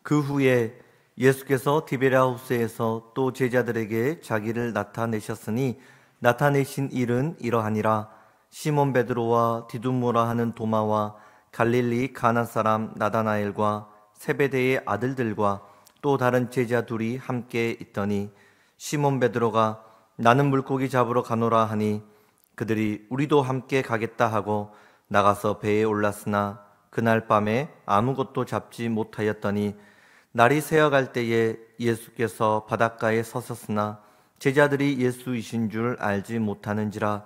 그 후에 예수께서 디베랴호스에서 또 제자들에게 자기를 나타내셨으니 나타내신 일은 이러하니라. 시몬 베드로와 디두모라 하는 도마와 갈릴리 가나 사람 나다나엘과 세베대의 아들들과 또 다른 제자 둘이 함께 있더니 시몬 베드로가 나는 물고기 잡으러 가노라 하니 그들이 우리도 함께 가겠다 하고 나가서 배에 올랐으나 그날 밤에 아무것도 잡지 못하였더니 날이 새어갈 때에 예수께서 바닷가에 서셨으나 제자들이 예수이신 줄 알지 못하는지라.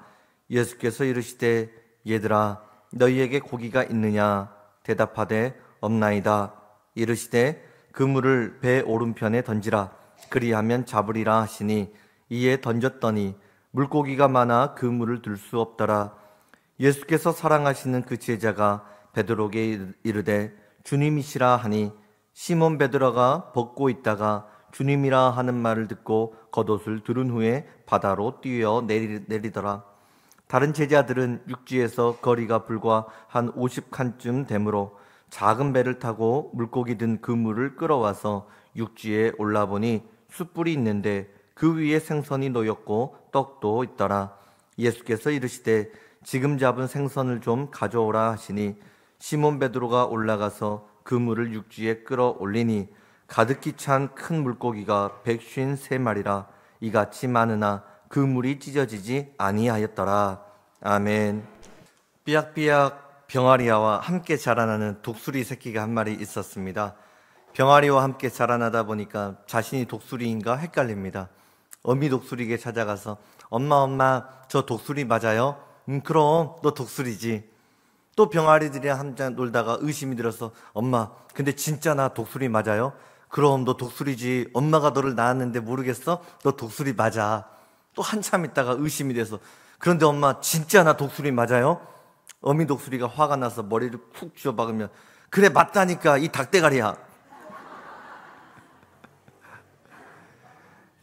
예수께서 이르시되 얘들아 너희에게 고기가 있느냐? 대답하되 없나이다. 이르시되 그물을 배 오른편에 던지라. 그리하면 잡으리라 하시니 이에 던졌더니 물고기가 많아 그물을 들 수 없더라. 예수께서 사랑하시는 그 제자가 베드로에게 이르되 주님이시라 하니 시몬 베드로가 벗고 있다가 주님이라 하는 말을 듣고 겉옷을 두른 후에 바다로 뛰어 내리더라. 다른 제자들은 육지에서 거리가 불과 한 50칸쯤 되므로 작은 배를 타고 물고기 든 그물을 끌어와서 육지에 올라보니 숯불이 있는데 그 위에 생선이 놓였고 떡도 있더라. 예수께서 이르시되 지금 잡은 생선을 좀 가져오라 하시니 시몬 베드로가 올라가서 그물을 육지에 끌어올리니 가득히 찬 큰 물고기가 153마리라. 이같이 많으나 그물이 찢어지지 아니하였더라. 아멘. 삐약삐약 병아리와 함께 자라나는 독수리 새끼가 한 마리 있었습니다. 병아리와 함께 자라나다 보니까 자신이 독수리인가 헷갈립니다. 어미 독수리에게 찾아가서 엄마 저 독수리 맞아요? 그럼 너 독수리지. 또 병아리들이랑 한잔 놀다가 의심이 들어서 엄마 근데 진짜 나 독수리 맞아요? 그럼 너 독수리지. 엄마가 너를 낳았는데 모르겠어? 너 독수리 맞아. 또 한참 있다가 의심이 돼서 그런데 엄마 진짜 나 독수리 맞아요? 어미 독수리가 화가 나서 머리를 푹 쥐어박으면 그래 맞다니까 이 닭대가리야.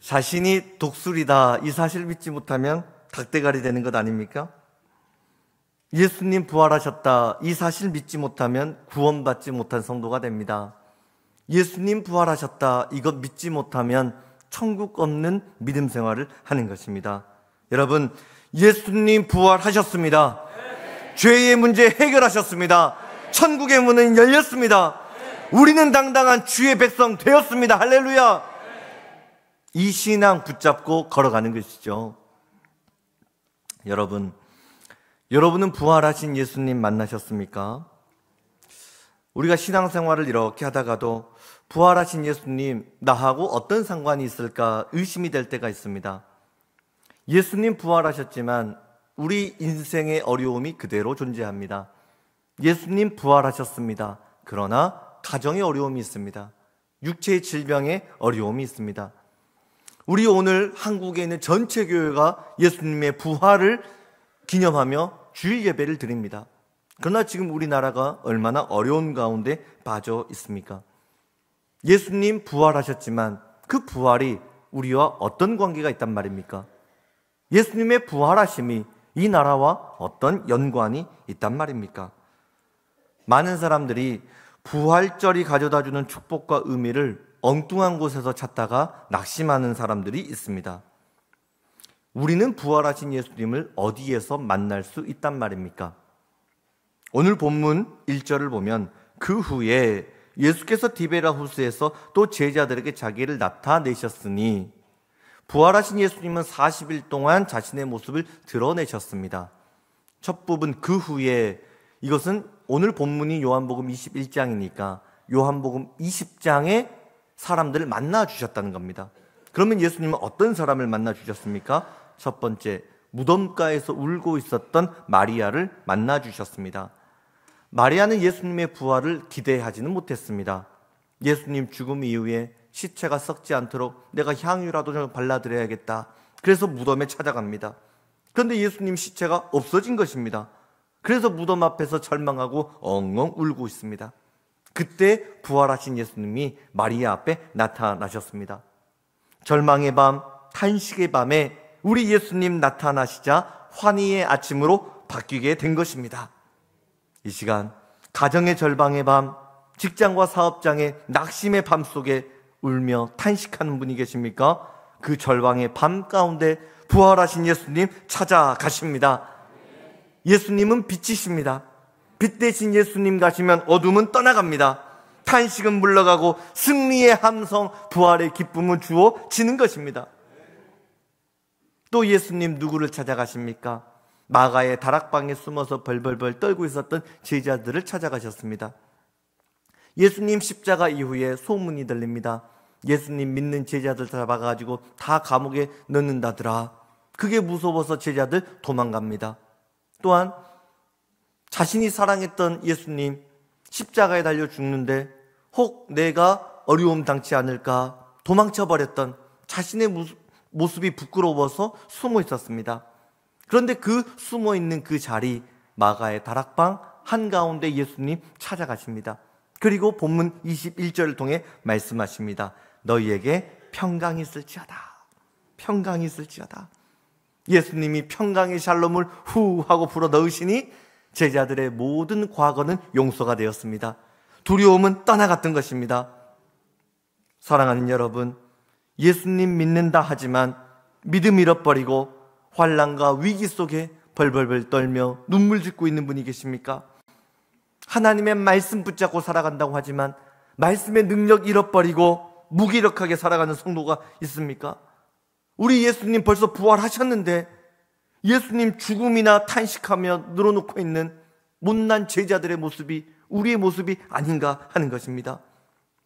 자신이 독수리다 이 사실을 믿지 못하면 닭대가리 되는 것 아닙니까? 예수님 부활하셨다 이 사실 믿지 못하면 구원받지 못한 성도가 됩니다. 예수님 부활하셨다 이것 믿지 못하면 천국 없는 믿음 생활을 하는 것입니다. 여러분 예수님 부활하셨습니다. 죄의 문제 해결하셨습니다. 천국의 문은 열렸습니다. 우리는 당당한 주의 백성 되었습니다. 할렐루야. 이 신앙 붙잡고 걸어가는 것이죠. 여러분은 부활하신 예수님 만나셨습니까? 우리가 신앙생활을 이렇게 하다가도 부활하신 예수님 나하고 어떤 상관이 있을까 의심이 될 때가 있습니다. 예수님 부활하셨지만 우리 인생의 어려움이 그대로 존재합니다. 예수님 부활하셨습니다. 그러나 가정의 어려움이 있습니다. 육체의 질병의 어려움이 있습니다. 우리 오늘 한국에 있는 전체 교회가 예수님의 부활을 기념하며 주일 예배를 드립니다. 그러나 지금 우리나라가 얼마나 어려운 가운데 빠져 있습니까? 예수님 부활하셨지만 그 부활이 우리와 어떤 관계가 있단 말입니까? 예수님의 부활하심이 이 나라와 어떤 연관이 있단 말입니까? 많은 사람들이 부활절이 가져다주는 축복과 의미를 엉뚱한 곳에서 찾다가 낙심하는 사람들이 있습니다. 우리는 부활하신 예수님을 어디에서 만날 수 있단 말입니까? 오늘 본문 1절을 보면 그 후에 예수께서 디베랴호스에서 또 제자들에게 자기를 나타내셨으니 부활하신 예수님은 40일 동안 자신의 모습을 드러내셨습니다. 첫 부분 그 후에 이것은 오늘 본문이 요한복음 21장이니까 요한복음 20장에 사람들을 만나 주셨다는 겁니다. 그러면 예수님은 어떤 사람을 만나 주셨습니까? 첫 번째, 무덤가에서 울고 있었던 마리아를 만나 주셨습니다. 마리아는 예수님의 부활을 기대하지는 못했습니다. 예수님 죽음 이후에 시체가 썩지 않도록 내가 향유라도 좀 발라드려야겠다. 그래서 무덤에 찾아갑니다. 그런데 예수님 시체가 없어진 것입니다. 그래서 무덤 앞에서 절망하고 엉엉 울고 있습니다. 그때 부활하신 예수님이 마리아 앞에 나타나셨습니다. 절망의 밤, 탄식의 밤에 우리 예수님 나타나시자 환희의 아침으로 바뀌게 된 것입니다. 이 시간 가정의 절망의 밤, 직장과 사업장의 낙심의 밤 속에 울며 탄식하는 분이 계십니까? 그 절망의 밤 가운데 부활하신 예수님 찾아가십니다. 예수님은 빛이십니다. 빛 대신 예수님 가시면 어둠은 떠나갑니다. 탄식은 물러가고 승리의 함성, 부활의 기쁨은 주어지는 것입니다. 또 예수님 누구를 찾아가십니까? 마가의 다락방에 숨어서 벌벌벌 떨고 있었던 제자들을 찾아가셨습니다. 예수님 십자가 이후에 소문이 들립니다. 예수님 믿는 제자들 잡아가지고 다 감옥에 넣는다더라. 그게 무서워서 제자들 도망갑니다. 또한 자신이 사랑했던 예수님 십자가에 달려 죽는데 혹 내가 어려움 당치 않을까 도망쳐버렸던 자신의 모습이 부끄러워서 숨어 있었습니다. 그런데 그 숨어 있는 그 자리, 마가의 다락방 한가운데 예수님 찾아가십니다. 그리고 본문 21절을 통해 말씀하십니다. 너희에게 평강이 있을지어다. 평강이 있을지어다. 예수님이 평강의 샬롬을 후 하고 불어 넣으시니 제자들의 모든 과거는 용서가 되었습니다. 두려움은 떠나갔던 것입니다. 사랑하는 여러분, 예수님 믿는다 하지만 믿음 잃어버리고 환난과 위기 속에 벌벌벌 떨며 눈물 짓고 있는 분이 계십니까? 하나님의 말씀 붙잡고 살아간다고 하지만 말씀의 능력 잃어버리고 무기력하게 살아가는 성도가 있습니까? 우리 예수님 벌써 부활하셨는데 예수님 죽음이나 탄식하며 늘어놓고 있는 못난 제자들의 모습이 우리의 모습이 아닌가 하는 것입니다.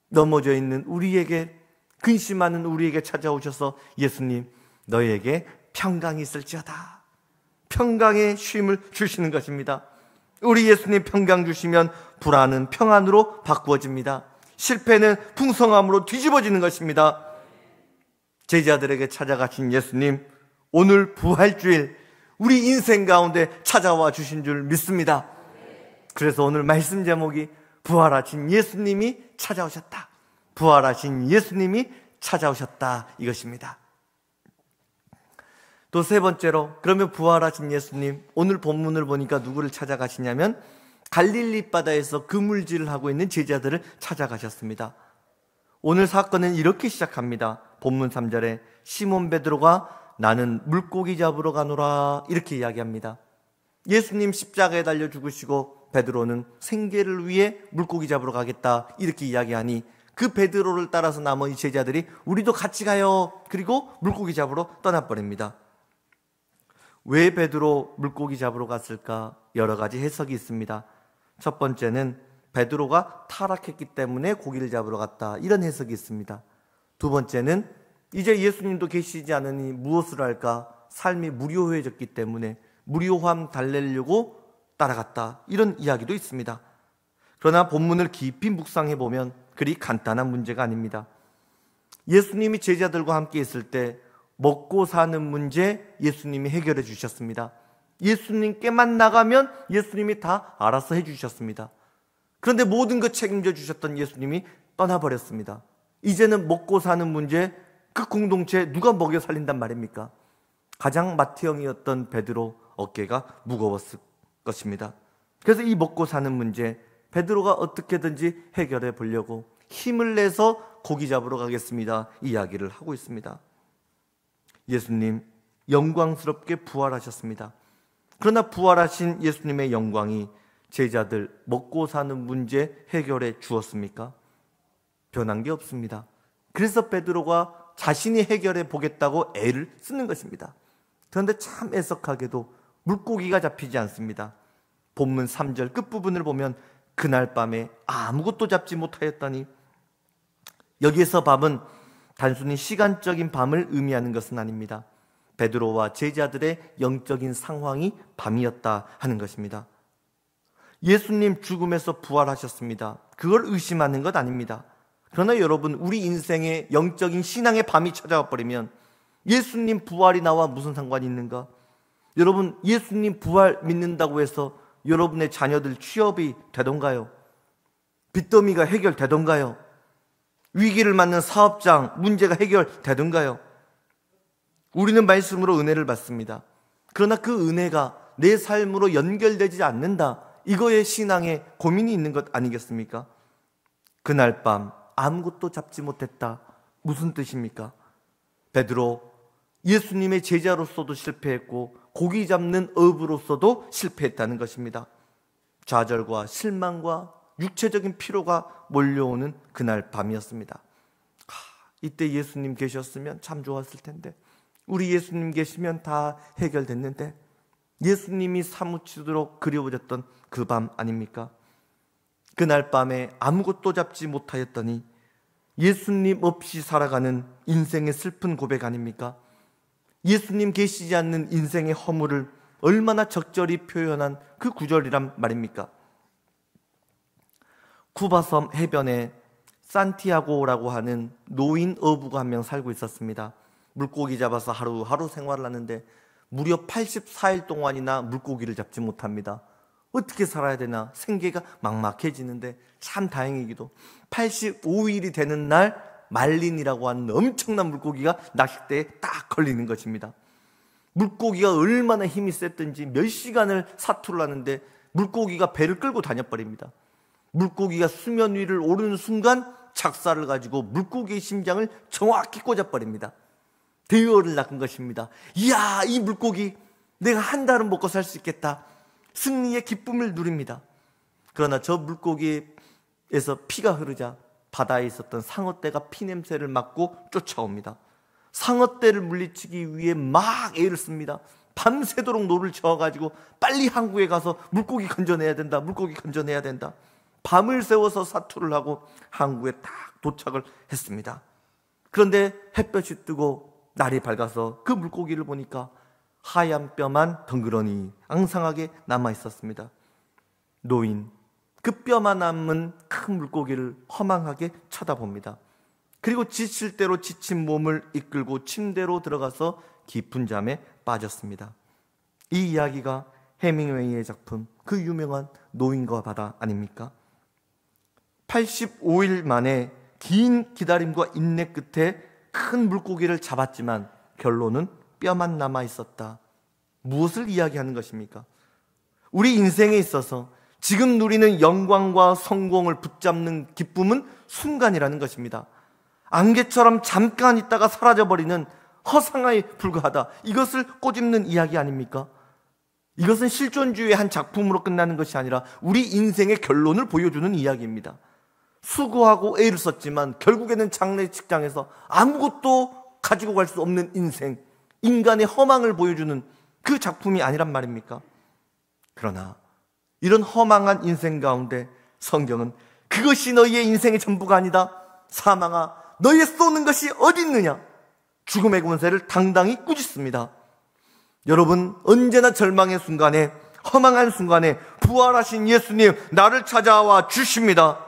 넘어져 있는 우리에게, 근심하는 우리에게 찾아오셔서 예수님 너희에게 평강이 있을지어다. 평강의 쉼을 주시는 것입니다. 우리 예수님 평강 주시면 불안은 평안으로 바꾸어집니다. 실패는 풍성함으로 뒤집어지는 것입니다. 제자들에게 찾아가신 예수님, 오늘 부활주일 우리 인생 가운데 찾아와 주신 줄 믿습니다. 그래서 오늘 말씀 제목이 부활하신 예수님이 찾아오셨다. 부활하신 예수님이 찾아오셨다, 이것입니다. 또 세 번째로, 그러면 부활하신 예수님, 오늘 본문을 보니까 누구를 찾아가시냐면 갈릴리 바다에서 그물질을 하고 있는 제자들을 찾아가셨습니다. 오늘 사건은 이렇게 시작합니다. 본문 3절에 시몬 베드로가 나는 물고기 잡으러 가노라 이렇게 이야기합니다. 예수님 십자가에 달려 죽으시고 베드로는 생계를 위해 물고기 잡으러 가겠다 이렇게 이야기하니 그 베드로를 따라서 나머지 제자들이 우리도 같이 가요. 그리고 물고기 잡으러 떠나버립니다. 왜 베드로 물고기 잡으러 갔을까? 여러 가지 해석이 있습니다. 첫 번째는 베드로가 타락했기 때문에 고기를 잡으러 갔다, 이런 해석이 있습니다. 두 번째는 이제 예수님도 계시지 않으니 무엇을 할까? 삶이 무료해졌기 때문에 무료함 달래려고 따라갔다, 이런 이야기도 있습니다. 그러나 본문을 깊이 묵상해 보면 그리 간단한 문제가 아닙니다. 예수님이 제자들과 함께 있을 때 먹고 사는 문제 예수님이 해결해 주셨습니다. 예수님께만 나가면 예수님이 다 알아서 해주셨습니다. 그런데 모든 것 책임져 주셨던 예수님이 떠나버렸습니다. 이제는 먹고 사는 문제, 그 공동체 누가 먹여 살린단 말입니까? 가장 맏형이었던 베드로 어깨가 무거웠을 것입니다. 그래서 이 먹고 사는 문제 베드로가 어떻게든지 해결해 보려고 힘을 내서 고기 잡으러 가겠습니다, 이야기를 하고 있습니다. 예수님 영광스럽게 부활하셨습니다. 그러나 부활하신 예수님의 영광이 제자들 먹고 사는 문제 해결해 주었습니까? 변한 게 없습니다. 그래서 베드로가 자신이 해결해 보겠다고 애를 쓰는 것입니다. 그런데 참 애석하게도 물고기가 잡히지 않습니다. 본문 3절 끝부분을 보면 그날 밤에 아무것도 잡지 못하였다니, 여기에서 밤은 단순히 시간적인 밤을 의미하는 것은 아닙니다. 베드로와 제자들의 영적인 상황이 밤이었다 하는 것입니다. 예수님 죽음에서 부활하셨습니다. 그걸 의심하는 것 아닙니다. 그러나 여러분, 우리 인생의 영적인 신앙의 밤이 찾아와 버리면 예수님 부활이 나와 무슨 상관이 있는가? 여러분, 예수님 부활 믿는다고 해서 여러분의 자녀들 취업이 되던가요? 빚더미가 해결되던가요? 위기를 맞는 사업장 문제가 해결되던가요? 우리는 말씀으로 은혜를 받습니다. 그러나 그 은혜가 내 삶으로 연결되지 않는다, 이거에 신앙에 고민이 있는 것 아니겠습니까? 그날 밤 아무것도 잡지 못했다. 무슨 뜻입니까? 베드로 예수님의 제자로서도 실패했고 고기 잡는 어부로서도 실패했다는 것입니다. 좌절과 실망과 육체적인 피로가 몰려오는 그날 밤이었습니다. 이때 예수님 계셨으면 참 좋았을 텐데, 우리 예수님 계시면 다 해결됐는데, 예수님이 사무치도록 그리워졌던 그 밤 아닙니까? 그날 밤에 아무것도 잡지 못하였더니 예수님 없이 살아가는 인생의 슬픈 고백 아닙니까? 예수님 계시지 않는 인생의 허물을 얼마나 적절히 표현한 그 구절이란 말입니까? 쿠바섬 해변에 산티아고라고 하는 노인 어부가 한 명 살고 있었습니다. 물고기 잡아서 하루하루 생활을 하는데 무려 84일 동안이나 물고기를 잡지 못합니다. 어떻게 살아야 되나 생계가 막막해지는데, 참 다행이기도 85일이 되는 날 말린이라고 하는 엄청난 물고기가 낚싯대에 딱 걸리는 것입니다. 물고기가 얼마나 힘이 셌든지 몇 시간을 사투를 하는데 물고기가 배를 끌고 다녀버립니다. 물고기가 수면 위를 오르는 순간 작사를 가지고 물고기의 심장을 정확히 꽂아버립니다. 대여를 낳은 것입니다. 이야, 이 물고기 내가 한 달은 먹고 살 수 있겠다. 승리의 기쁨을 누립니다. 그러나 저 물고기에서 피가 흐르자 바다에 있었던 상어떼가 피냄새를 맡고 쫓아옵니다. 상어떼를 물리치기 위해 막 애를 씁니다. 밤새도록 노를 저어가지고 빨리 항구에 가서 물고기 건져내야 된다, 물고기 건져내야 된다. 밤을 새워서 사투를 하고 항구에 딱 도착을 했습니다. 그런데 햇볕이 뜨고 날이 밝아서 그 물고기를 보니까 하얀 뼈만 덩그러니 앙상하게 남아 있었습니다. 노인, 그 뼈만 남은 큰 물고기를 허망하게 쳐다봅니다. 그리고 지칠 대로 지친 몸을 이끌고 침대로 들어가서 깊은 잠에 빠졌습니다. 이 이야기가 해밍웨이의 작품 그 유명한 노인과 바다 아닙니까? 85일 만에 긴 기다림과 인내 끝에 큰 물고기를 잡았지만 결론은 뼈만 남아 있었다. 무엇을 이야기하는 것입니까? 우리 인생에 있어서 지금 누리는 영광과 성공을 붙잡는 기쁨은 순간이라는 것입니다. 안개처럼 잠깐 있다가 사라져버리는 허상에 불과하다. 이것을 꼬집는 이야기 아닙니까? 이것은 실존주의의 한 작품으로 끝나는 것이 아니라 우리 인생의 결론을 보여주는 이야기입니다. 수고하고 애를 썼지만 결국에는 장례식장에서 아무것도 가지고 갈 수 없는 인생, 인간의 허망을 보여주는 그 작품이 아니란 말입니까? 그러나 이런 허망한 인생 가운데 성경은 그것이 너희의 인생의 전부가 아니다. 사망아, 너희의 쏘는 것이 어디 있느냐? 죽음의 권세를 당당히 꾸짖습니다. 여러분, 언제나 절망의 순간에, 허망한 순간에 부활하신 예수님 나를 찾아와 주십니다.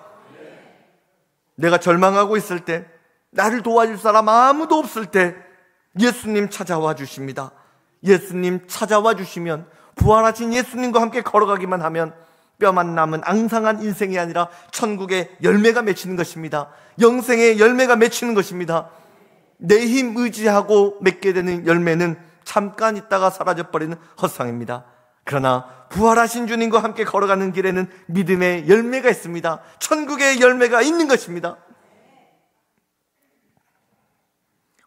내가 절망하고 있을 때, 나를 도와줄 사람 아무도 없을 때 예수님 찾아와 주십니다. 예수님 찾아와 주시면, 부활하신 예수님과 함께 걸어가기만 하면 뼈만 남은 앙상한 인생이 아니라 천국의 열매가 맺히는 것입니다. 영생의 열매가 맺히는 것입니다. 내 힘 의지하고 맺게 되는 열매는 잠깐 있다가 사라져버리는 헛상입니다. 그러나 부활하신 주님과 함께 걸어가는 길에는 믿음의 열매가 있습니다. 천국의 열매가 있는 것입니다.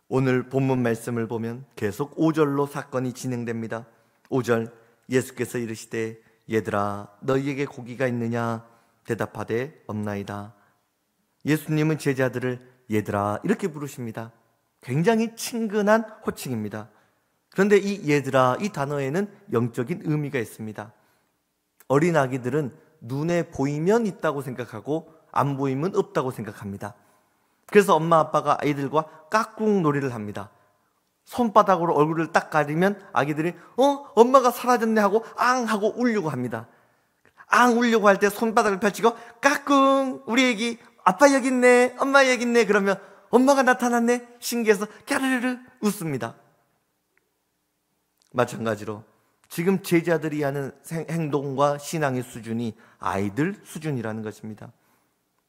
오늘 본문 말씀을 보면 계속 5절로 사건이 진행됩니다. 5절, 예수께서 이르시되 얘들아 너희에게 고기가 있느냐? 대답하되 없나이다. 예수님은 제자들을 얘들아 이렇게 부르십니다. 굉장히 친근한 호칭입니다. 그런데 이 얘들아, 이 단어에는 영적인 의미가 있습니다. 어린 아기들은 눈에 보이면 있다고 생각하고 안 보이면 없다고 생각합니다. 그래서 엄마 아빠가 아이들과 깍꿍놀이를 합니다. 손바닥으로 얼굴을 딱 가리면 아기들이 엄마가 사라졌네 하고 앙 하고 울려고 합니다. 앙 울려고 할 때 손바닥을 펼치고 깍꿍, 우리 애기 아빠 여기 있네, 엄마 여기 있네, 그러면 엄마가 나타났네 신기해서 까르르르 웃습니다. 마찬가지로 지금 제자들이 하는 행동과 신앙의 수준이 아이들 수준이라는 것입니다.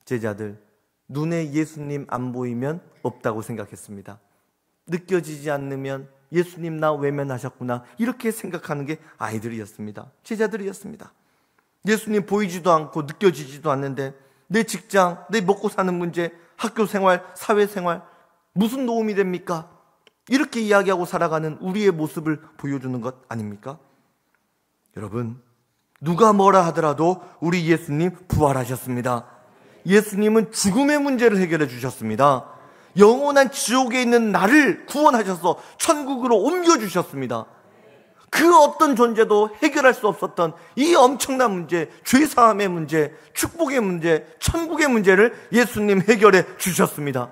제자들, 눈에 예수님 안 보이면 없다고 생각했습니다. 느껴지지 않으면 예수님 나 외면하셨구나 이렇게 생각하는 게 아이들이었습니다. 제자들이었습니다. 예수님 보이지도 않고 느껴지지도 않는데 내 직장, 내 먹고 사는 문제, 학교 생활, 사회 생활 무슨 도움이 됩니까? 이렇게 이야기하고 살아가는 우리의 모습을 보여주는 것 아닙니까? 여러분, 누가 뭐라 하더라도 우리 예수님 부활하셨습니다. 예수님은 죽음의 문제를 해결해 주셨습니다. 영원한 지옥에 있는 나를 구원하셔서 천국으로 옮겨주셨습니다. 그 어떤 존재도 해결할 수 없었던 이 엄청난 문제, 죄사함의 문제, 축복의 문제, 천국의 문제를 예수님 해결해 주셨습니다.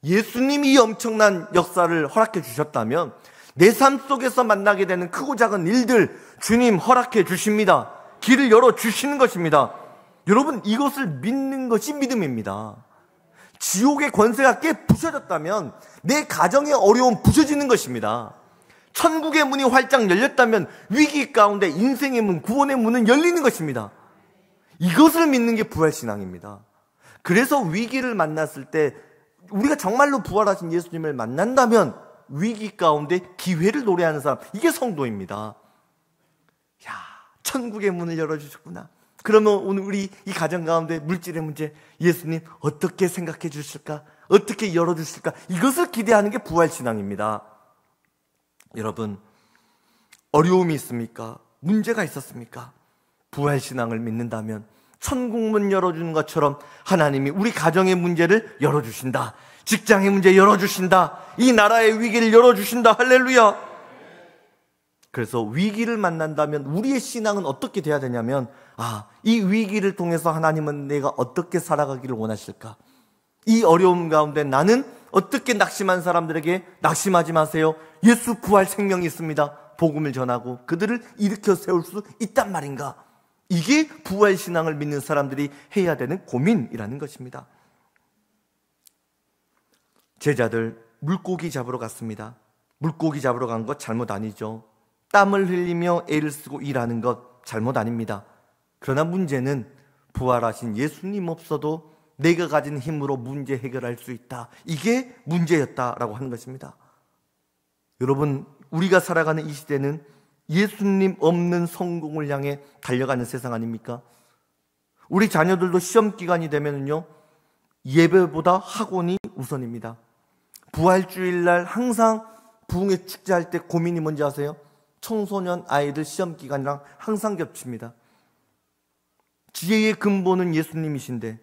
예수님이 이 엄청난 역사를 허락해 주셨다면 내 삶 속에서 만나게 되는 크고 작은 일들 주님 허락해 주십니다. 길을 열어 주시는 것입니다. 여러분, 이것을 믿는 것이 믿음입니다. 지옥의 권세가 깨 부셔졌다면 내 가정의 어려움 부셔지는 것입니다. 천국의 문이 활짝 열렸다면 위기 가운데 인생의 문, 구원의 문은 열리는 것입니다. 이것을 믿는 게 부활신앙입니다. 그래서 위기를 만났을 때 우리가 정말로 부활하신 예수님을 만난다면 위기 가운데 기회를 노래하는 사람, 이게 성도입니다. 야, 천국의 문을 열어주셨구나. 그러면 오늘 우리 이 가정 가운데 물질의 문제, 예수님 어떻게 생각해 주실까? 어떻게 열어주실까? 이것을 기대하는 게 부활신앙입니다. 여러분, 어려움이 있습니까? 문제가 있었습니까? 부활신앙을 믿는다면 천국문 열어주는 것처럼 하나님이 우리 가정의 문제를 열어주신다. 직장의 문제 열어주신다. 이 나라의 위기를 열어주신다. 할렐루야. 그래서 위기를 만난다면 우리의 신앙은 어떻게 돼야 되냐면, 이 위기를 통해서 하나님은 내가 어떻게 살아가기를 원하실까? 이 어려움 가운데 나는 어떻게 낙심한 사람들에게 낙심하지 마세요. 예수 부활 생명이 있습니다. 복음을 전하고 그들을 일으켜 세울 수 있단 말인가? 이게 부활 신앙을 믿는 사람들이 해야 되는 고민이라는 것입니다. 제자들 물고기 잡으러 갔습니다. 물고기 잡으러 간 것 잘못 아니죠. 땀을 흘리며 애를 쓰고 일하는 것 잘못 아닙니다. 그러나 문제는 부활하신 예수님 없어도 내가 가진 힘으로 문제 해결할 수 있다. 이게 문제였다라고 하는 것입니다. 여러분, 우리가 살아가는 이 시대는 예수님 없는 성공을 향해 달려가는 세상 아닙니까? 우리 자녀들도 시험 기간이 되면은요, 예배보다 학원이 우선입니다. 부활주일날 항상 부흥회 축제할 때 고민이 뭔지 아세요? 청소년 아이들 시험 기간이랑 항상 겹칩니다. 지혜의 근본은 예수님이신데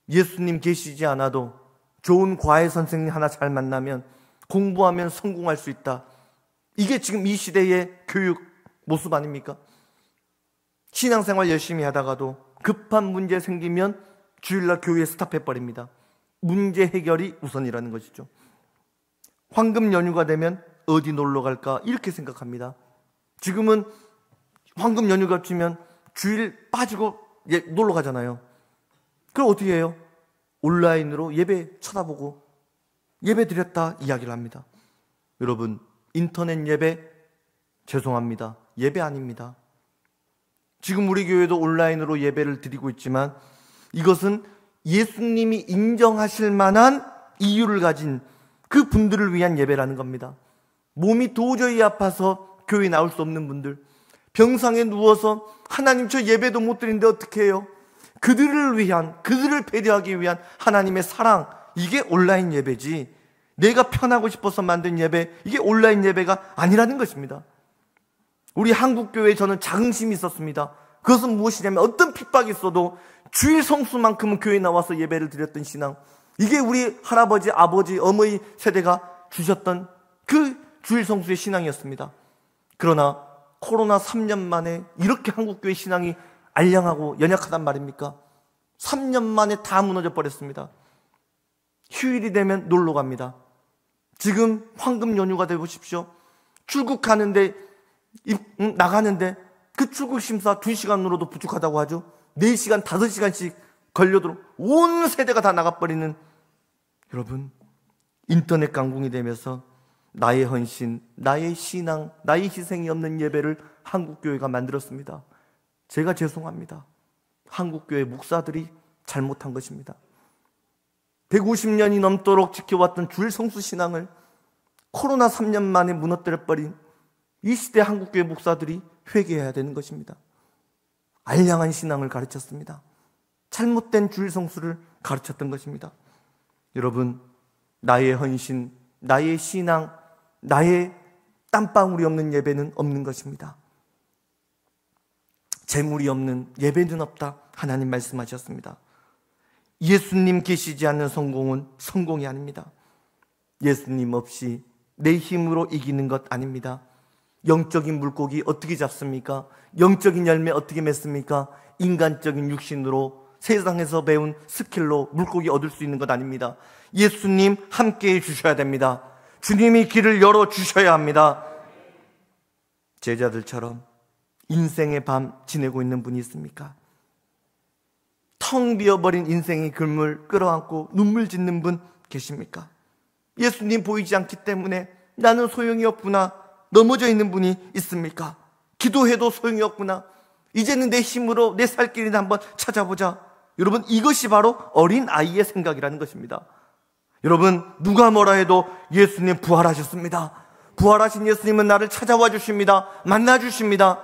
예수님 계시지 않아도 좋은 과외 선생님 하나 잘 만나면 공부하면 성공할 수 있다. 이게 지금 이 시대의 교육 모습 아닙니까? 신앙생활 열심히 하다가도 급한 문제 생기면 주일날 교회에 스탑해버립니다. 문제 해결이 우선이라는 것이죠. 황금 연휴가 되면 어디 놀러 갈까 이렇게 생각합니다. 지금은 황금 연휴가 치면 주일 빠지고 놀러 가잖아요. 그럼 어떻게 해요? 온라인으로 예배 쳐다보고 예배 드렸다 이야기를 합니다. 여러분, 인터넷 예배 죄송합니다. 예배 아닙니다. 지금 우리 교회도 온라인으로 예배를 드리고 있지만 이것은 예수님이 인정하실 만한 이유를 가진 그 분들을 위한 예배라는 겁니다. 몸이 도저히 아파서 교회 나올 수 없는 분들, 병상에 누워서 하나님 저 예배도 못 드리는데 어떻게 해요? 그들을 위한, 그들을 배려하기 위한 하나님의 사랑, 이게 온라인 예배지 내가 편하고 싶어서 만든 예배, 이게 온라인 예배가 아니라는 것입니다. 우리 한국교회에 저는 자긍심이 있었습니다. 그것은 무엇이냐면 어떤 핍박이 있어도 주일 성수만큼은 교회에 나와서 예배를 드렸던 신앙, 이게 우리 할아버지, 아버지, 어머니 세대가 주셨던 그 주일 성수의 신앙이었습니다. 그러나 코로나 3년 만에 이렇게 한국교회 신앙이 알량하고 연약하단 말입니까? 3년 만에 다 무너져 버렸습니다. 휴일이 되면 놀러 갑니다. 지금 황금 연휴가 돼 보십시오. 출국하는데 나가는데 그 출국 심사 2시간으로도 부족하다고 하죠. 4시간, 5시간씩 걸려도 온 세대가 다 나가버리는, 여러분, 인터넷 강국이 되면서 나의 헌신, 나의 신앙, 나의 희생이 없는 예배를 한국교회가 만들었습니다. 제가 죄송합니다. 한국교회 목사들이 잘못한 것입니다. 150년이 넘도록 지켜왔던 주일 성수 신앙을 코로나 3년 만에 무너뜨려버린 이 시대 한국교회 목사들이 회개해야 되는 것입니다. 알량한 신앙을 가르쳤습니다. 잘못된 주일 성수를 가르쳤던 것입니다. 여러분, 나의 헌신, 나의 신앙, 나의 땀방울이 없는 예배는 없는 것입니다. 재물이 없는 예배는 없다. 하나님 말씀하셨습니다. 예수님 계시지 않는 성공은 성공이 아닙니다. 예수님 없이 내 힘으로 이기는 것 아닙니다. 영적인 물고기 어떻게 잡습니까? 영적인 열매 어떻게 맺습니까? 인간적인 육신으로 세상에서 배운 스킬로 물고기 얻을 수 있는 것 아닙니다. 예수님 함께해 주셔야 됩니다. 주님이 길을 열어주셔야 합니다. 제자들처럼 인생의 밤 지내고 있는 분이 있습니까? 텅 비어버린 인생의 그물 끌어안고 눈물 짓는 분 계십니까? 예수님 보이지 않기 때문에 나는 소용이 없구나, 넘어져 있는 분이 있습니까? 기도해도 소용이 없구나, 이제는 내 힘으로 내 살 길이나 한번 찾아보자. 여러분, 이것이 바로 어린 아이의 생각이라는 것입니다. 여러분, 누가 뭐라 해도 예수님 부활하셨습니다. 부활하신 예수님은 나를 찾아와 주십니다. 만나 주십니다.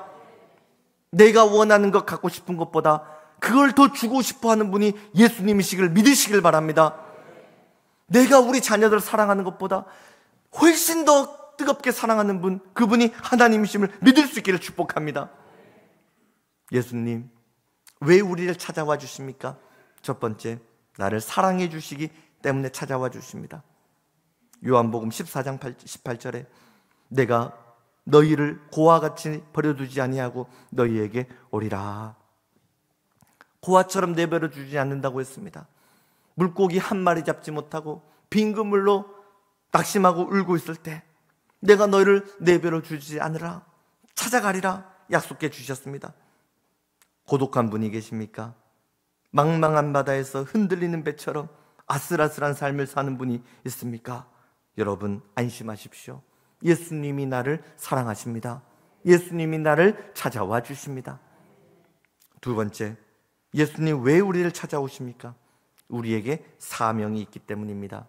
내가 원하는 것, 갖고 싶은 것보다 그걸 더 주고 싶어 하는 분이 예수님이시길 믿으시길 바랍니다. 내가 우리 자녀들을 사랑하는 것보다 훨씬 더 뜨겁게 사랑하는 분, 그분이 하나님이심을 믿을 수 있기를 축복합니다. 예수님, 왜 우리를 찾아와 주십니까? 첫 번째, 나를 사랑해 주시기 때문에 찾아와 주십니다. 요한복음 14장 18절에 내가 너희를 고와 같이 버려두지 아니하고 너희에게 오리라. 고아처럼 내버려 주지 않는다고 했습니다. 물고기 한 마리 잡지 못하고 빈 그물로 낙심하고 울고 있을 때 내가 너희를 내버려 주지 않으라, 찾아가리라 약속해 주셨습니다. 고독한 분이 계십니까? 망망한 바다에서 흔들리는 배처럼 아슬아슬한 삶을 사는 분이 있습니까? 여러분, 안심하십시오. 예수님이 나를 사랑하십니다. 예수님이 나를 찾아와 주십니다. 두 번째, 예수님 왜 우리를 찾아오십니까? 우리에게 사명이 있기 때문입니다.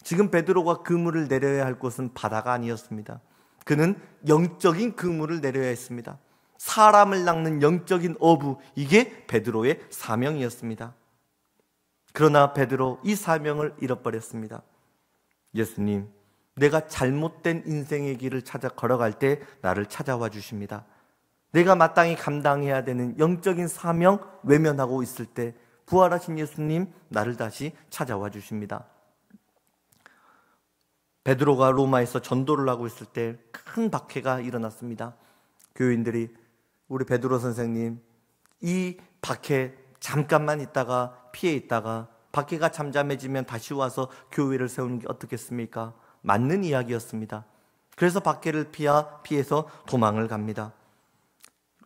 지금 베드로가 그물을 내려야 할 곳은 바다가 아니었습니다. 그는 영적인 그물을 내려야 했습니다. 사람을 낚는 영적인 어부, 이게 베드로의 사명이었습니다. 그러나 베드로 이 사명을 잃어버렸습니다. 예수님, 내가 잘못된 인생의 길을 찾아 걸어갈 때 나를 찾아와 주십니다. 내가 마땅히 감당해야 되는 영적인 사명 외면하고 있을 때 부활하신 예수님, 나를 다시 찾아와 주십니다. 베드로가 로마에서 전도를 하고 있을 때 큰 박해가 일어났습니다. 교인들이 우리 베드로 선생님, 이 박해 잠깐만 있다가 피해 있다가 박해가 잠잠해지면 다시 와서 교회를 세우는 게 어떻겠습니까? 맞는 이야기였습니다. 그래서 박해를 피해서 도망을 갑니다.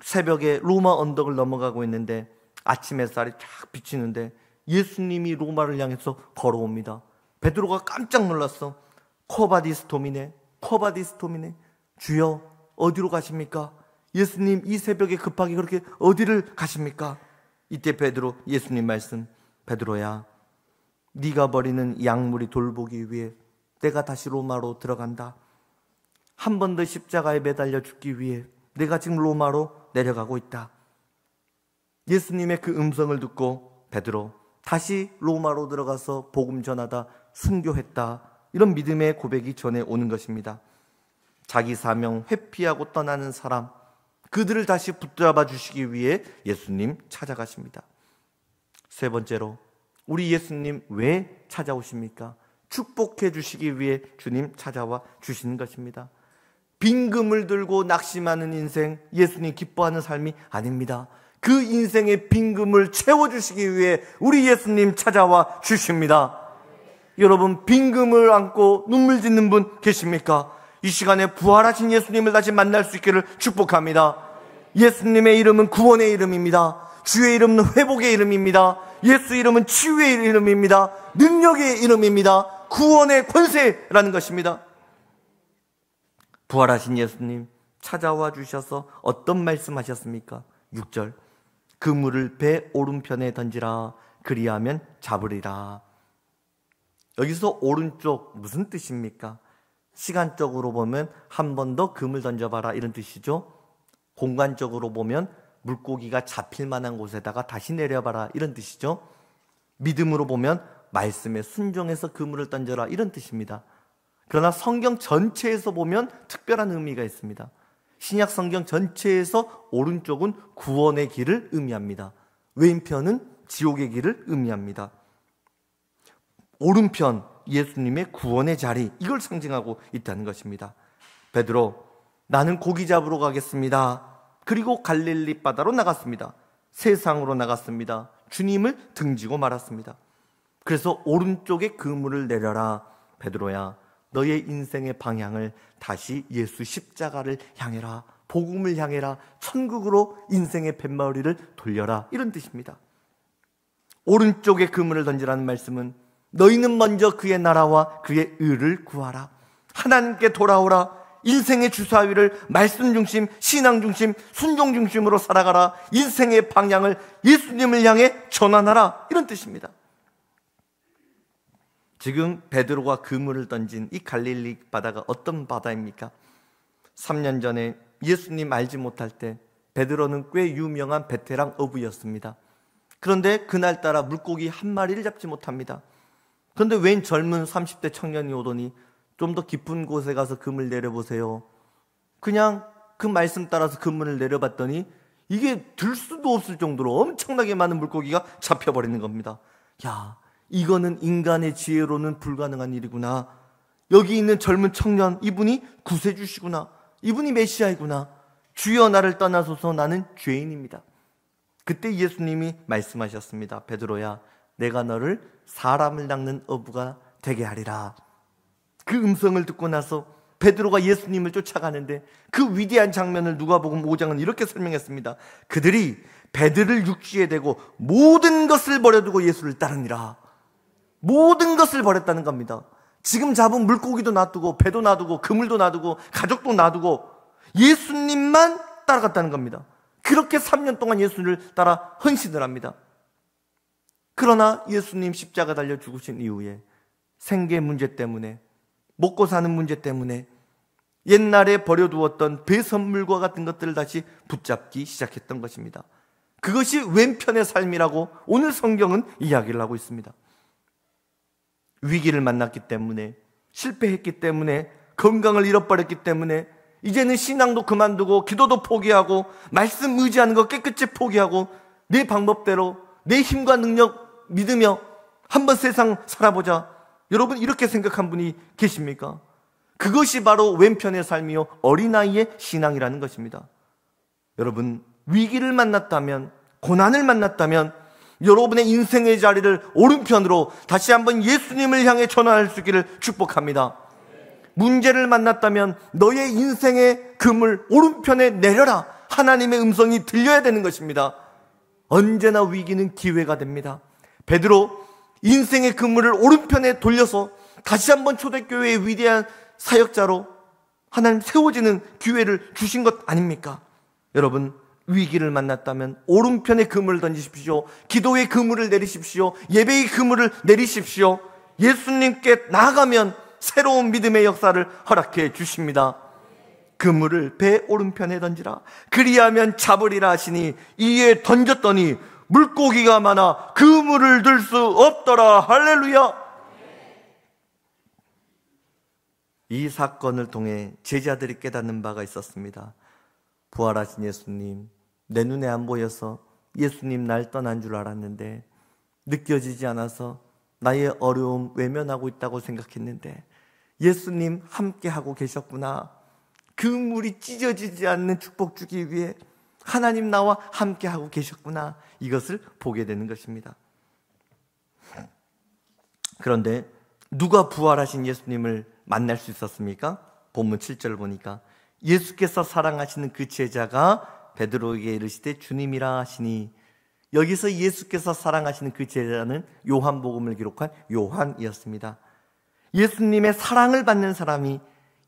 새벽에 로마 언덕을 넘어가고 있는데 아침 햇살이 쫙 비치는데 예수님이 로마를 향해서 걸어옵니다. 베드로가 깜짝 놀랐어. 코바디스 도미네, 코바디스 도미네. 주여, 어디로 가십니까? 예수님, 이 새벽에 급하게 그렇게 어디를 가십니까? 이때 베드로, 예수님 말씀, 베드로야, 네가 버리는 약물이 돌보기 위해 내가 다시 로마로 들어간다. 한 번 더 십자가에 매달려 죽기 위해 내가 지금 로마로 내려가고 있다. 예수님의 그 음성을 듣고 베드로 다시 로마로 들어가서 복음 전하다 순교했다. 이런 믿음의 고백이 전해 오는 것입니다. 자기 사명 회피하고 떠나는 사람, 그들을 다시 붙잡아 주시기 위해 예수님 찾아가십니다. 세 번째로, 우리 예수님 왜 찾아오십니까? 축복해 주시기 위해 주님 찾아와 주시는 것입니다. 빈 그물 들고 낙심하는 인생, 예수님 기뻐하는 삶이 아닙니다. 그 인생의 빈 그물 채워주시기 위해 우리 예수님 찾아와 주십니다. 여러분, 빈 그물 안고 눈물 짓는 분 계십니까? 이 시간에 부활하신 예수님을 다시 만날 수 있기를 축복합니다. 예수님의 이름은 구원의 이름입니다. 주의 이름은 회복의 이름입니다. 예수 이름은 치유의 이름입니다. 능력의 이름입니다. 구원의 권세라는 것입니다. 부활하신 예수님 찾아와 주셔서 어떤 말씀하셨습니까? 6절, 그물을 배 오른편에 던지라, 그리하면 잡으리라. 여기서 오른쪽 무슨 뜻입니까? 시간적으로 보면 한 번 더 금을 던져봐라 이런 뜻이죠. 공간적으로 보면 물고기가 잡힐 만한 곳에다가 다시 내려봐라, 이런 뜻이죠. 믿음으로 보면 말씀에 순종해서 그물을 던져라, 이런 뜻입니다. 그러나 성경 전체에서 보면 특별한 의미가 있습니다. 신약 성경 전체에서 오른쪽은 구원의 길을 의미합니다. 왼편은 지옥의 길을 의미합니다. 오른편, 예수님의 구원의 자리, 이걸 상징하고 있다는 것입니다. 베드로, 나는 고기 잡으러 가겠습니다. 그리고 갈릴리 바다로 나갔습니다. 세상으로 나갔습니다. 주님을 등지고 말았습니다. 그래서 오른쪽에 그물을 내려라. 베드로야, 너의 인생의 방향을 다시 예수 십자가를 향해라. 복음을 향해라. 천국으로 인생의 뱃머리를 돌려라, 이런 뜻입니다. 오른쪽에 그물을 던지라는 말씀은 너희는 먼저 그의 나라와 그의 의를 구하라. 하나님께 돌아오라. 인생의 주사위를 말씀 중심, 신앙 중심, 순종 중심으로 살아가라. 인생의 방향을 예수님을 향해 전환하라, 이런 뜻입니다. 지금 베드로가 그물을 던진 이 갈릴리 바다가 어떤 바다입니까? 3년 전에 예수님 알지 못할 때 베드로는 꽤 유명한 베테랑 어부였습니다. 그런데 그날따라 물고기 한 마리를 잡지 못합니다. 그런데 웬 젊은 30대 청년이 오더니 좀 더 깊은 곳에 가서 그물 내려보세요. 그냥 그 말씀 따라서 그물을 내려봤더니 이게 들 수도 없을 정도로 엄청나게 많은 물고기가 잡혀버리는 겁니다. 야, 이거는 인간의 지혜로는 불가능한 일이구나. 여기 있는 젊은 청년, 이분이 구세주시구나. 이분이 메시아이구나. 주여 나를 떠나소서, 나는 죄인입니다. 그때 예수님이 말씀하셨습니다. 베드로야, 내가 너를 사람을 낚는 어부가 되게 하리라. 그 음성을 듣고 나서 베드로가 예수님을 쫓아가는데 그 위대한 장면을 누가복음 5장은 이렇게 설명했습니다. 그들이 배들을 육지에 대고 모든 것을 버려두고 예수를 따르니라. 모든 것을 버렸다는 겁니다. 지금 잡은 물고기도 놔두고 배도 놔두고 그물도 놔두고 가족도 놔두고 예수님만 따라갔다는 겁니다. 그렇게 3년 동안 예수를 따라 헌신을 합니다. 그러나 예수님 십자가 달려 죽으신 이후에 생계 문제 때문에, 먹고 사는 문제 때문에 옛날에 버려두었던 배선물과 같은 것들을 다시 붙잡기 시작했던 것입니다. 그것이 왼편의 삶이라고 오늘 성경은 이야기를 하고 있습니다. 위기를 만났기 때문에, 실패했기 때문에, 건강을 잃어버렸기 때문에 이제는 신앙도 그만두고 기도도 포기하고 말씀 의지하는 거 깨끗이 포기하고 내 방법대로 내 힘과 능력 믿으며 한번 세상 살아보자. 여러분, 이렇게 생각한 분이 계십니까? 그것이 바로 왼편의 삶이요 어린아이의 신앙이라는 것입니다. 여러분, 위기를 만났다면, 고난을 만났다면 여러분의 인생의 자리를 오른편으로 다시 한번 예수님을 향해 전환할 수 있기를 축복합니다. 문제를 만났다면 너의 인생의 그물 오른편에 내려라. 하나님의 음성이 들려야 되는 것입니다. 언제나 위기는 기회가 됩니다. 베드로, 인생의 그물을 오른편에 돌려서 다시 한번 초대교회의 위대한 사역자로 하나님 세워지는 기회를 주신 것 아닙니까? 여러분, 위기를 만났다면 오른편에 그물을 던지십시오. 기도의 그물을 내리십시오. 예배의 그물을 내리십시오. 예수님께 나아가면 새로운 믿음의 역사를 허락해 주십니다. 그물을 배 오른편에 던지라. 그리하면 잡으리라 하시니 이에 던졌더니 물고기가 많아 그물을 들 수 없더라. 할렐루야. 이 사건을 통해 제자들이 깨닫는 바가 있었습니다. 부활하신 예수님, 내 눈에 안 보여서 예수님 날 떠난 줄 알았는데, 느껴지지 않아서 나의 어려움 외면하고 있다고 생각했는데 예수님 함께하고 계셨구나. 그 물이 찢어지지 않는 축복 주기 위해 하나님 나와 함께하고 계셨구나. 이것을 보게 되는 것입니다. 그런데 누가 부활하신 예수님을 만날 수 있었습니까? 본문 7절을 보니까 예수께서 사랑하시는 그 제자가 베드로에게 이르시되 주님이라 하시니, 여기서 예수께서 사랑하시는 그 제자는 요한복음을 기록한 요한이었습니다. 예수님의 사랑을 받는 사람이,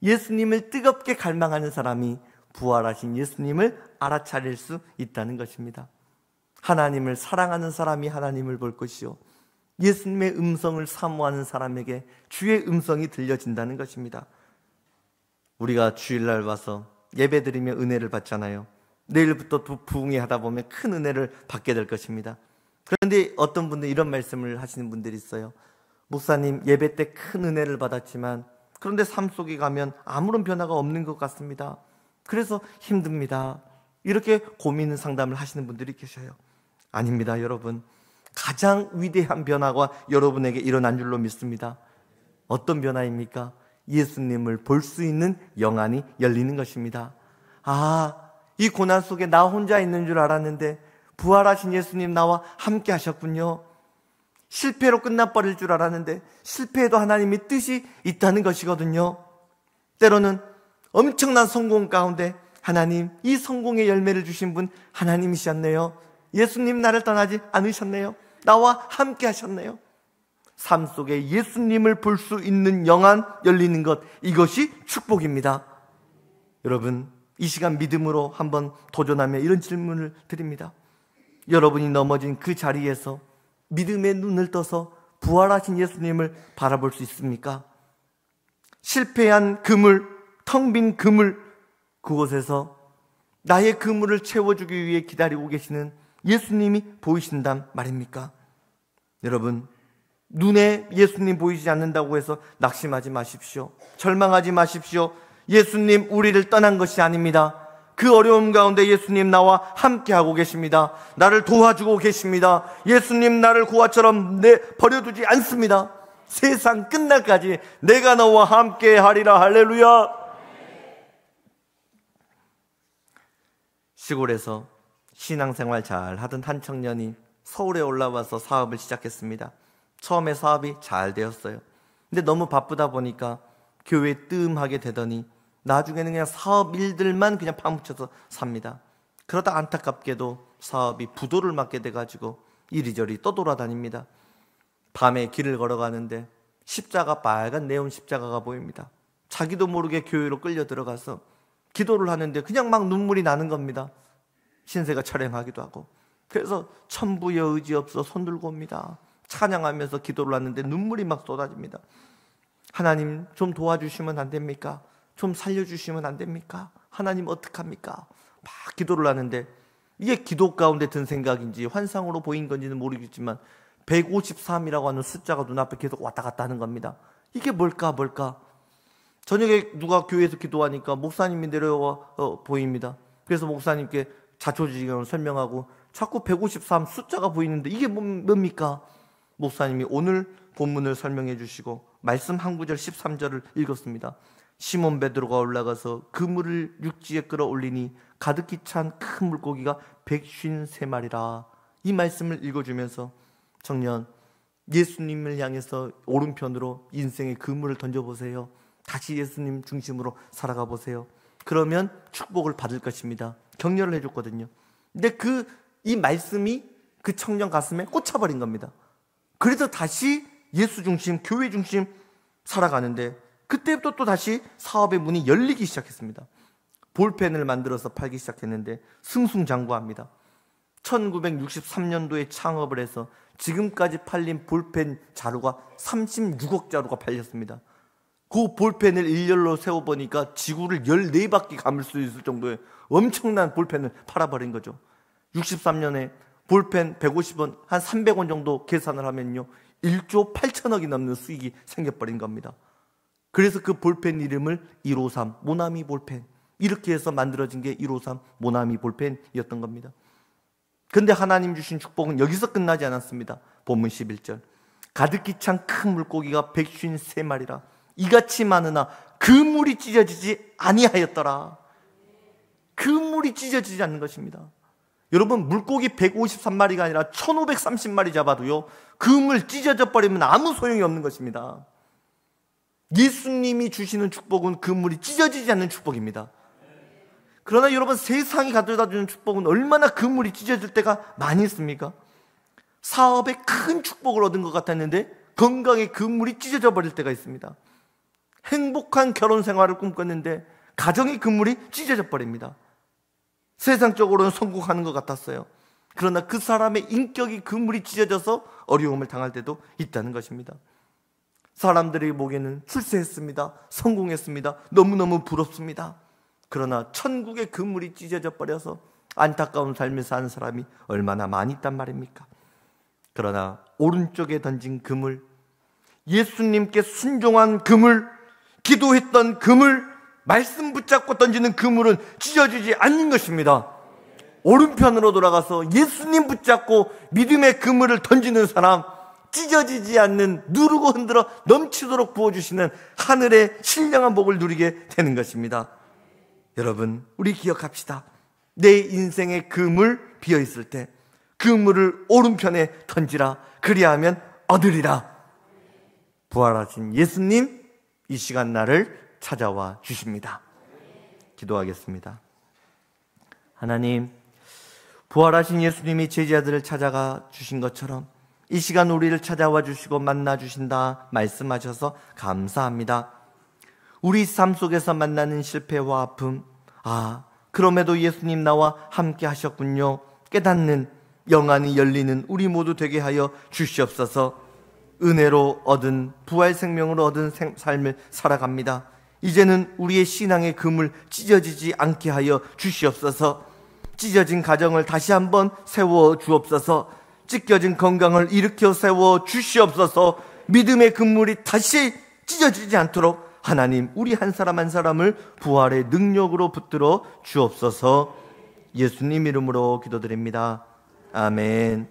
예수님을 뜨겁게 갈망하는 사람이 부활하신 예수님을 알아차릴 수 있다는 것입니다. 하나님을 사랑하는 사람이 하나님을 볼 것이요, 예수님의 음성을 사모하는 사람에게 주의 음성이 들려진다는 것입니다. 우리가 주일날 와서 예배드리며 은혜를 받잖아요. 내일부터 부흥회 하다 보면 큰 은혜를 받게 될 것입니다. 그런데 어떤 분들 이런 말씀을 하시는 분들이 있어요. 목사님, 예배 때 큰 은혜를 받았지만 그런데 삶 속에 가면 아무런 변화가 없는 것 같습니다. 그래서 힘듭니다. 이렇게 고민 상담을 하시는 분들이 계셔요. 아닙니다, 여러분. 가장 위대한 변화가 여러분에게 일어난 줄로 믿습니다. 어떤 변화입니까? 예수님을 볼 수 있는 영안이 열리는 것입니다. 이 고난 속에 나 혼자 있는 줄 알았는데 부활하신 예수님 나와 함께 하셨군요. 실패로 끝나버릴 줄 알았는데 실패에도 하나님의 뜻이 있다는 것이거든요. 때로는 엄청난 성공 가운데 하나님, 이 성공의 열매를 주신 분 하나님이셨네요. 예수님 나를 떠나지 않으셨네요. 나와 함께 하셨네요. 삶 속에 예수님을 볼 수 있는 영안 열리는 것, 이것이 축복입니다. 여러분, 이 시간 믿음으로 한번 도전하며 이런 질문을 드립니다. 여러분이 넘어진 그 자리에서 믿음의 눈을 떠서 부활하신 예수님을 바라볼 수 있습니까? 실패한 그물, 텅 빈 그물, 그곳에서 나의 그물을 채워주기 위해 기다리고 계시는 예수님이 보이신단 말입니까? 여러분, 눈에 예수님 보이지 않는다고 해서 낙심하지 마십시오. 절망하지 마십시오. 예수님 우리를 떠난 것이 아닙니다. 그 어려움 가운데 예수님 나와 함께하고 계십니다. 나를 도와주고 계십니다. 예수님 나를 고아처럼 버려두지 않습니다. 세상 끝날까지 내가 너와 함께하리라. 할렐루야. 시골에서 신앙생활 잘 하던 한 청년이 서울에 올라와서 사업을 시작했습니다. 처음에 사업이 잘 되었어요. 근데 너무 바쁘다 보니까 교회에 뜸하게 되더니 나중에는 그냥 사업 일들만 그냥 파묻혀서 삽니다. 그러다 안타깝게도 사업이 부도를 맞게 돼가지고 이리저리 떠돌아다닙니다. 밤에 길을 걸어가는데 십자가, 빨간 네온 십자가가 보입니다. 자기도 모르게 교회로 끌려 들어가서 기도를 하는데 그냥 막 눈물이 나는 겁니다. 신세가 철행하기도 하고. 그래서 천부여 의지 없어 손 들고 옵니다. 찬양하면서 기도를 하는데 눈물이 막 쏟아집니다. 하나님 좀 도와주시면 안 됩니까? 좀 살려주시면 안 됩니까? 하나님 어떡합니까? 막 기도를 하는데 이게 기도 가운데 든 생각인지 환상으로 보인 건지는 모르겠지만 153이라고 하는 숫자가 눈앞에 계속 왔다 갔다 하는 겁니다. 이게 뭘까? 저녁에 누가 교회에서 기도하니까 목사님이 내려와 보입니다. 그래서 목사님께 자초지종을 설명하고 자꾸 153 숫자가 보이는데 이게 뭡니까? 목사님이 오늘 본문을 설명해 주시고 말씀 한 구절 13절을 읽었습니다. 시몬 베드로가 올라가서 그물을 육지에 끌어올리니 가득히 찬 큰 물고기가 153마리라. 이 말씀을 읽어주면서 청년, 예수님을 향해서 오른편으로 인생의 그물을 던져보세요. 다시 예수님 중심으로 살아가 보세요. 그러면 축복을 받을 것입니다. 격려를 해줬거든요. 근데 이 말씀이 그 청년 가슴에 꽂혀버린 겁니다. 그래서 다시 예수 중심, 교회 중심 살아가는데 그때부터 또 다시 사업의 문이 열리기 시작했습니다. 볼펜을 만들어서 팔기 시작했는데 승승장구합니다. 1963년도에 창업을 해서 지금까지 팔린 볼펜 자루가 36억 자루가 팔렸습니다. 그 볼펜을 일렬로 세워보니까 지구를 14바퀴 감을 수 있을 정도의 엄청난 볼펜을 팔아버린 거죠. 63년에 볼펜 150원, 한 300원 정도 계산을 하면요 1조 8천억이 넘는 수익이 생겨버린 겁니다. 그래서 그 볼펜 이름을 153 모나미 볼펜, 이렇게 해서 만들어진 게 153 모나미 볼펜이었던 겁니다. 근데 하나님 주신 축복은 여기서 끝나지 않았습니다. 본문 11절, 가득히 찬 큰 물고기가 153마리라 이같이 많으나 그 물이 찢어지지 아니하였더라. 그 물이 찢어지지 않는 것입니다. 여러분, 물고기 153마리가 아니라 1530마리 잡아도요 그 물 찢어져 버리면 아무 소용이 없는 것입니다. 예수님이 주시는 축복은 그 물이 찢어지지 않는 축복입니다. 그러나 여러분, 세상이 가져다 주는 축복은 얼마나 그 물이 찢어질 때가 많이 있습니까? 사업에 큰 축복을 얻은 것 같았는데 건강에 그 물이 찢어져 버릴 때가 있습니다. 행복한 결혼 생활을 꿈꿨는데 가정의 그물이 찢어져 버립니다. 세상적으로는 성공하는 것 같았어요. 그러나 그 사람의 인격이 그물이 찢어져서 어려움을 당할 때도 있다는 것입니다. 사람들이 보기에는 출세했습니다, 성공했습니다, 너무너무 부럽습니다. 그러나 천국의 그물이 찢어져 버려서 안타까운 삶을 사는 사람이 얼마나 많이 있단 말입니까? 그러나 오른쪽에 던진 그물, 예수님께 순종한 그물, 기도했던 그물, 말씀 붙잡고 던지는 그물은 찢어지지 않는 것입니다. 오른편으로 돌아가서 예수님 붙잡고 믿음의 그물을 던지는 사람, 찢어지지 않는, 누르고 흔들어 넘치도록 부어주시는 하늘의 신령한 복을 누리게 되는 것입니다. 여러분, 우리 기억합시다. 내 인생의 그물 비어있을 때 그물을 오른편에 던지라. 그리하면 얻으리라. 부활하신 예수님, 이 시간 나를 찾아와 주십니다. 기도하겠습니다. 하나님, 부활하신 예수님이 제자들을 찾아가 주신 것처럼 이 시간 우리를 찾아와 주시고 만나 주신다 말씀하셔서 감사합니다. 우리 삶 속에서 만나는 실패와 아픔, 그럼에도 예수님 나와 함께 하셨군요. 깨닫는, 영안이 열리는 우리 모두 되게 하여 주시옵소서. 은혜로 얻은, 부활 생명으로 얻은 삶을 살아갑니다. 이제는 우리의 신앙의 그물 찢어지지 않게 하여 주시옵소서. 찢어진 가정을 다시 한번 세워 주옵소서. 찢겨진 건강을 일으켜 세워 주시옵소서. 믿음의 그물이 다시 찢어지지 않도록 하나님, 우리 한 사람 한 사람을 부활의 능력으로 붙들어 주옵소서. 예수님 이름으로 기도드립니다. 아멘.